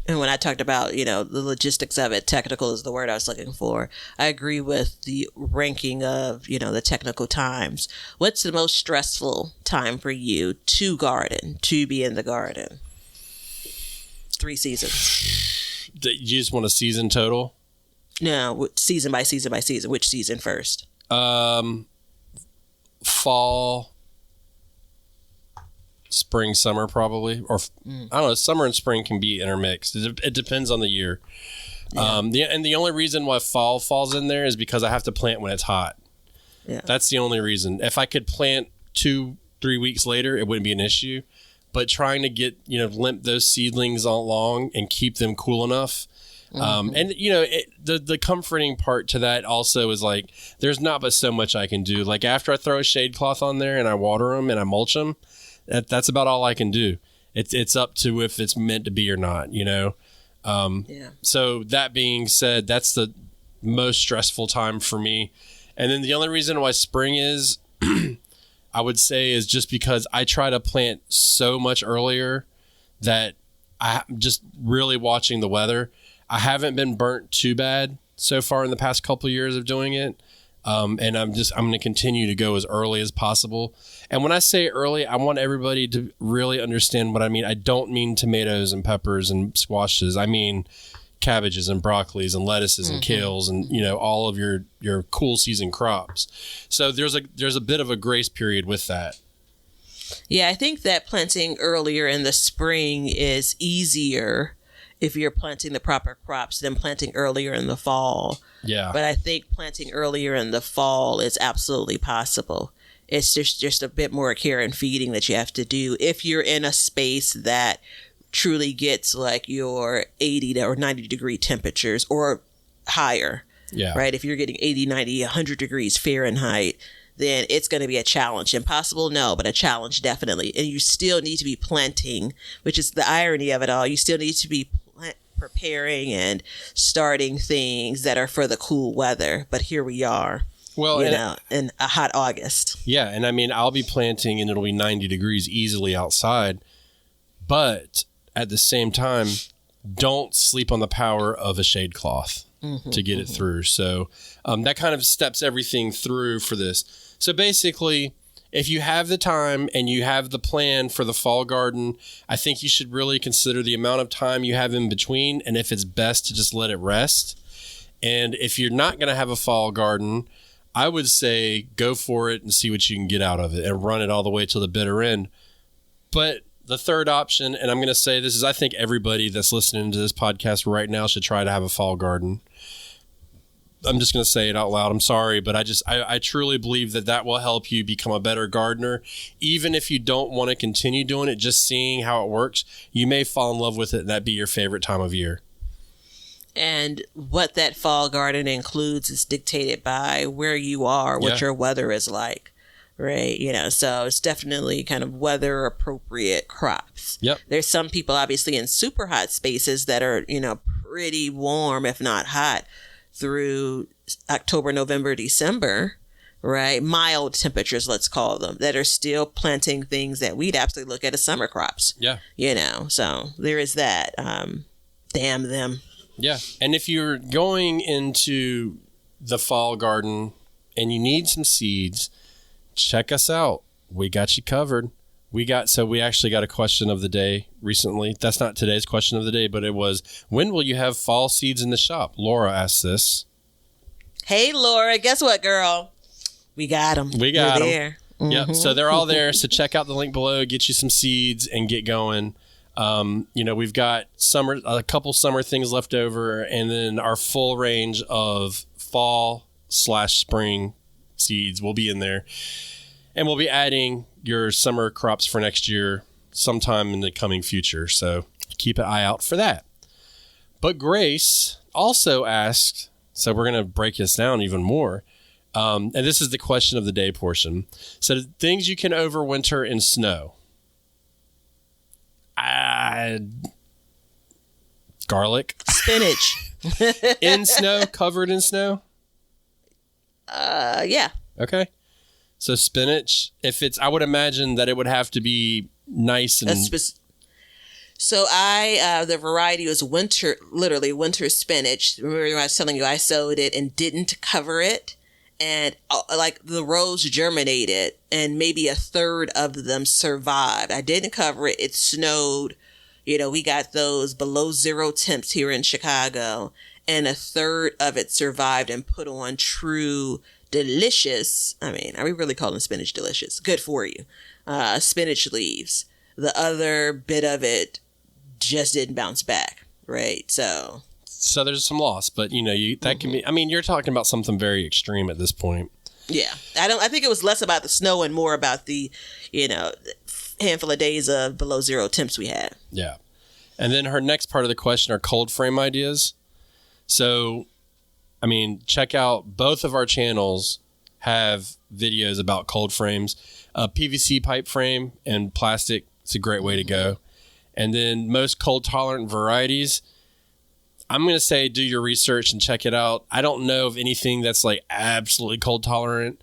and when I talked about, the logistics of it, technical is the word I was looking for. I agree with the ranking of, the technical times. What's the most stressful time for you to garden, to be in the garden? 3 seasons. You just want a season total? No, season by season by season. Which season first? Fall, spring, summer, probably, or I don't know. Summer and spring can be intermixed. It depends on the year. Yeah. The only reason why fall falls in there is because I have to plant when it's hot. Yeah, that's the only reason. If I could plant 2 3 weeks later, it wouldn't be an issue. But trying to get, limp those seedlings along and keep them cool enough. And, the comforting part to that also is like, there's not but so much I can do. Like after I throw a shade cloth on there and I water them and I mulch them, that's about all I can do. It's up to if it's meant to be or not, So that being said, that's the most stressful time for me. And then the only reason why spring is, I would say, is just because I try to plant so much earlier that I'm just really watching the weather. I haven't been burnt too bad so far in the past couple of years of doing it. And I'm going to continue to go as early as possible. And when I say early, I want everybody to really understand what I mean. I don't mean tomatoes and peppers and squashes. I mean cabbages and broccolis and lettuces and kales and, all of your cool season crops. So there's a bit of a grace period with that. Yeah, I think that planting earlier in the spring is easier if you're planting the proper crops than planting earlier in the fall. Yeah. But I think planting earlier in the fall is absolutely possible. It's just a bit more care and feeding that you have to do if you're in a space that truly gets like your 80 or 90 degree temperatures or higher. Yeah. Right? If you're getting 80, 90, 100 degrees Fahrenheit, then it's going to be a challenge. Impossible? No, but a challenge definitely. And you still need to be planting, which is the irony of it all. You still need to be preparing and starting things that are for the cool weather. But here we are. Well, in a hot August. Yeah. And I mean, I'll be planting and it'll be 90 degrees easily outside. But at the same time, don't sleep on the power of a shade cloth to get it through. So that kind of steps everything through for this. So basically, if you have the time and you have the plan for the fall garden, I think you should really consider the amount of time you have in between and if it's best to just let it rest. And if you're not going to have a fall garden, I would say go for it and see what you can get out of it and run it all the way to the bitter end. But the third option, and I'm going to say this is, I think everybody that's listening to this podcast right now should try to have a fall garden. I'm just going to say it out loud. I'm sorry, but I truly believe that will help you become a better gardener. Even if you don't want to continue doing it, just seeing how it works, you may fall in love with it and that be your favorite time of year. And what that fall garden includes is dictated by where you are, what your weather is like, right? So it's definitely kind of weather appropriate crops. Yep. There's some people obviously in super hot spaces that are, pretty warm, if not hot, through October, November, December, right? Mild temperatures, let's call them, that are still planting things that we'd absolutely look at as summer crops. Yeah. So there is that. Damn them. Yeah. And if you're going into the fall garden and you need some seeds, check us out. We got you covered. We actually got a question of the day recently. That's not today's question of the day, but it was, when will you have fall seeds in the shop? Laura asked this. Hey, Laura, guess what, girl? We got them. We got them. There. Yep. So they're all there. So check out the link below, get you some seeds and get going. We've got a couple summer things left over, and then our full range of fall/spring seeds will be in there. And we'll be adding your summer crops for next year sometime in the coming future. So keep an eye out for that. But Grace also asked, so we're going to break this down even more. And this is the question of the day portion. So things you can overwinter in snow. Garlic. Spinach. In snow, covered in snow? Yeah. Okay. So spinach, I would imagine that it would have to be nice and... So the variety was literally winter spinach. Remember when I was telling you I sowed it and didn't cover it? And like the rows germinated and maybe a third of them survived. I didn't cover it. It snowed. We got those below 0 temps here in Chicago. And a third of it survived and put on true delicious. I mean, are we really calling spinach delicious? Good for you. Spinach leaves. The other bit of it just didn't bounce back, right? So there's some loss, but that can be, I mean, you're talking about something very extreme at this point. Yeah. I think it was less about the snow and more about the, handful of days of below zero temps we had. Yeah. And then her next part of the question are cold frame ideas. So, I mean, check out both of our channels have videos about cold frames. PVC pipe frame and plastic, it's a great way to go. And then most cold tolerant varieties, I'm going to say do your research and check it out. I don't know of anything that's like absolutely cold tolerant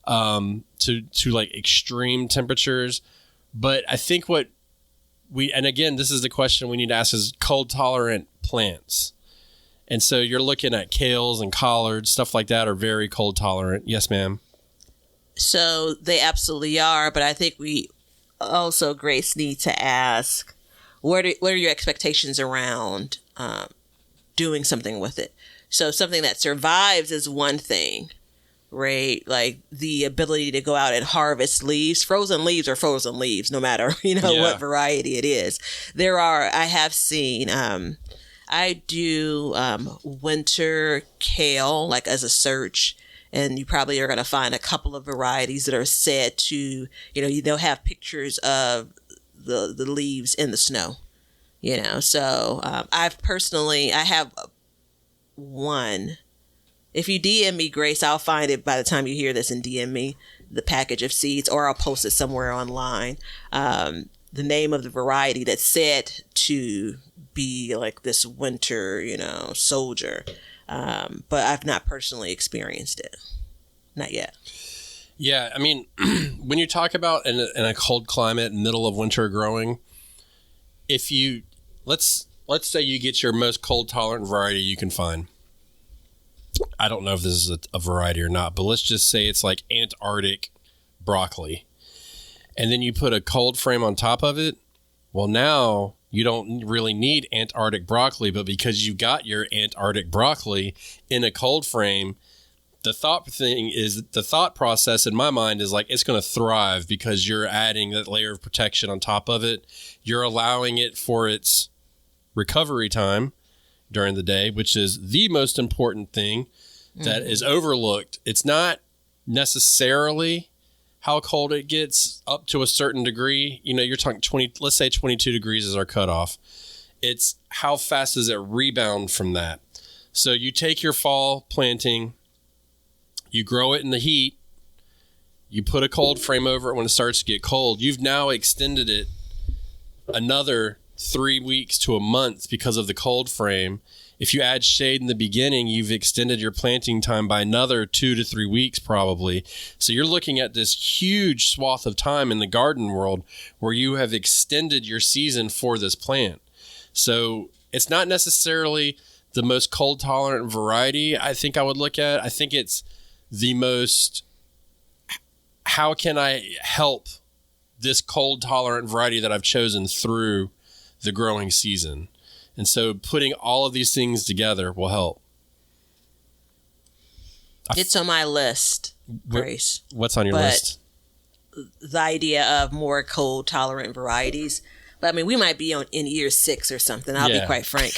to like extreme temperatures. But I think and again, this is the question we need to ask is cold tolerant plants. And so you're looking at kales and collards, stuff like that are very cold tolerant. Yes, ma'am. So they absolutely are. But I think we also, Grace, need to ask, what are your expectations around doing something with it? So something that survives is one thing, right? Like the ability to go out and harvest leaves. Frozen leaves are frozen leaves, no matter, what variety it is. I have seen, I do winter kale, like as a search, and you probably are going to find a couple of varieties that are said to, they'll have pictures of the leaves in the snow, So I have one. If you DM me, Grace, I'll find it by the time you hear this and DM me the package of seeds, or I'll post it somewhere online. The name of the variety that's said to be like this winter, soldier. But I've not personally experienced it. Not yet. Yeah. I mean, when you talk about in a cold climate, middle of winter growing, if you, let's say you get your most cold tolerant variety you can find. I don't know if this is a variety or not, but let's just say it's like Antarctic broccoli. And then you put a cold frame on top of it. Well, now you don't really need Antarctic broccoli, but because you got your Antarctic broccoli in a cold frame, the thought process in my mind is like it's going to thrive because you're adding that layer of protection on top of it. You're allowing it for its recovery time during the day, which is the most important thing that is overlooked. It's not necessarily how cold it gets up to a certain degree. You're talking 20, let's say 22 degrees is our cutoff. It's how fast does it rebound from that? So you take your fall planting, you grow it in the heat, you put a cold frame over it when it starts to get cold. You've now extended it another 3 weeks to a month because of the cold frame. If you add shade in the beginning, you've extended your planting time by another 2 to 3 weeks probably. So you're looking at this huge swath of time in the garden world where you have extended your season for this plant. So it's not necessarily the most cold tolerant variety I think I would look at. I think it's the most, how can I help this cold tolerant variety that I've chosen through the growing season? And so putting all of these things together will help. It's on my list, Grace. What's on your list? The idea of more cold tolerant varieties. But I mean, we might be in year 6 or something. I'll be quite frank.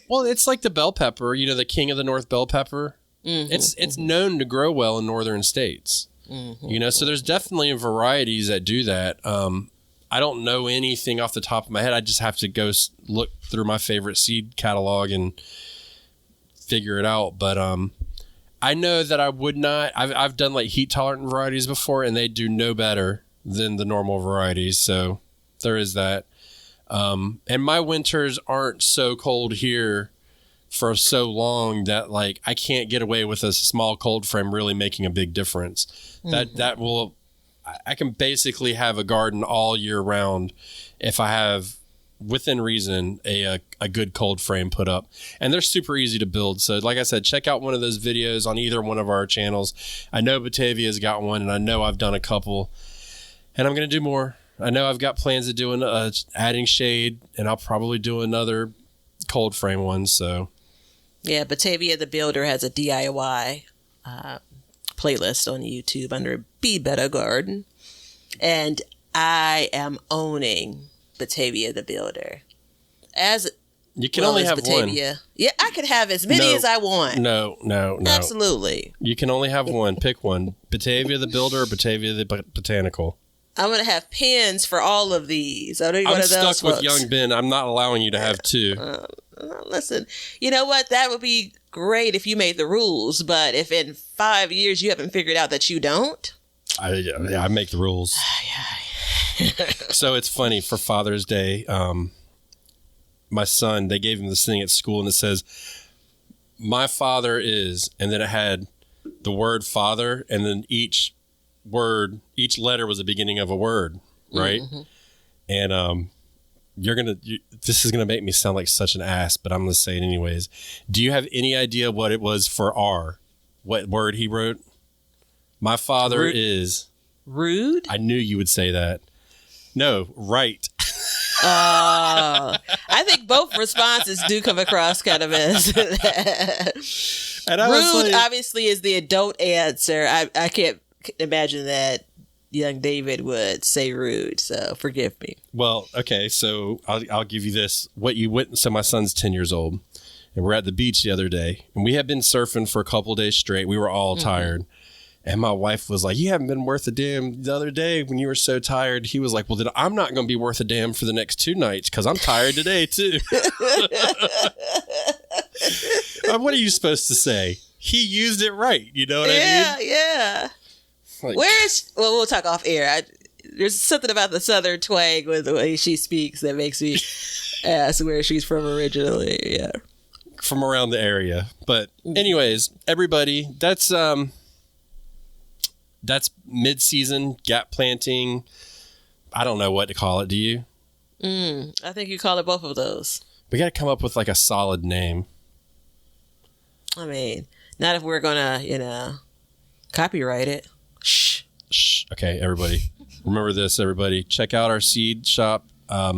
Well, it's like the bell pepper, the king of the North bell pepper. It's known to grow well in northern states. So there's definitely varieties that do that. I don't know anything off the top of my head. I just have to go look through my favorite seed catalog and figure it out. But I know that I would not. I've done like heat tolerant varieties before, and they do no better than the normal varieties. So there is that. And my winters aren't so cold here for so long that like I can't get away with a small cold frame really making a big difference. That will. I can basically have a garden all year round if I have, within reason, a good cold frame put up. And they're super easy to build. So like I said, check out one of those videos on either one of our channels. I know Batavia's got one, and I know I've done a couple. And I'm going to do more. I know I've got plans of doing adding shade, and I'll probably do another cold frame one. So yeah, Batavia the Builder has a DIY playlist on YouTube under Be Better Garden, and I am owning Batavia the Builder. As You can only have Batavia. one. Yeah, I could have as many as I want. No. Absolutely. You can only have one. Pick one. Batavia the Builder or Batavia the Botanical. I'm going to have pins for all of these. I'm stuck with Young Ben. I'm not allowing you to have two. Listen, you know what? That would be great if you made the rules. But if in 5 years you haven't figured out that you don't. I make the rules. So it's funny. For Father's Day, my son, they gave him this thing at school and it says, "My father is," and then it had the word father, and then each letter was the beginning of a word, right? Mm-hmm. And this is gonna make me sound like such an ass, but I'm gonna say it anyways. Do you have any idea what it was for R? What word he wrote? My father is rude. I knew you would say that. No, right. I think both responses do come across kind of as and rude. Obviously, is the adult answer. I can't imagine that young David would say rude. So forgive me. Well, okay. So I'll give you this. What you went. So my son's 10 years old, and we're at the beach the other day, and we had been surfing for a couple of days straight. We were all tired. And my wife was like, "You haven't been worth a damn the other day when you were so tired." He was like, "Well, then I'm not going to be worth a damn for the next 2 nights because I'm tired today too." What are you supposed to say? He used it right. You know what I mean? Yeah. Like, we'll talk off air. There's something about the Southern twang with the way she speaks that makes me ask where she's from originally. Yeah. From around the area. But anyways, everybody, that's mid-season gap planting. I don't know what to call it. Do you? I think you call it both of those. We got to come up with like a solid name. I mean, not if we're going to, copyright it. Shh. Okay, everybody. Remember this, everybody. Check out our seed shop.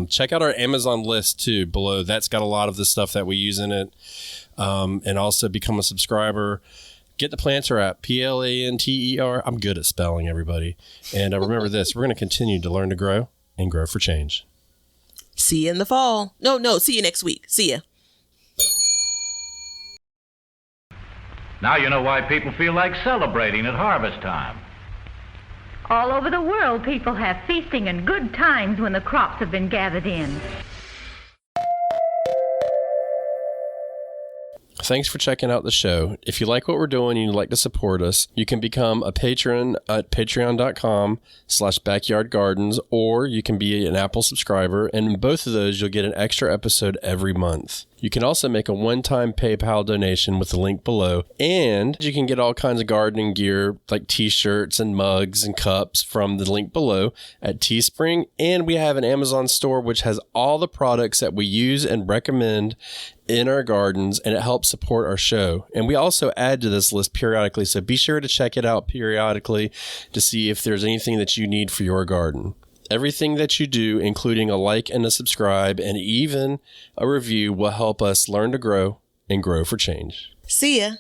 Check out our Amazon list, too, below. That's got a lot of the stuff that we use in it. And also become a subscriber. Get the Planter app, Planter. I'm good at spelling, everybody. And remember this, we're going to continue to learn to grow and grow for change. See you in the fall. No, see you next week. See ya. Now you know why people feel like celebrating at harvest time. All over the world, people have feasting and good times when the crops have been gathered in. Thanks for checking out the show. If you like what we're doing and you'd like to support us, you can become a patron at patreon.com/backyardgardens, or you can be an Apple subscriber, and in both of those, you'll get an extra episode every month. You can also make a one-time PayPal donation with the link below, and you can get all kinds of gardening gear like t-shirts and mugs and cups from the link below at Teespring, and we have an Amazon store which has all the products that we use and recommend in our gardens, and it helps support our show. And we also add to this list periodically, so be sure to check it out periodically to see if there's anything that you need for your garden. Everything that you do, including a like and a subscribe and even a review, will help us learn to grow and grow for change. See ya.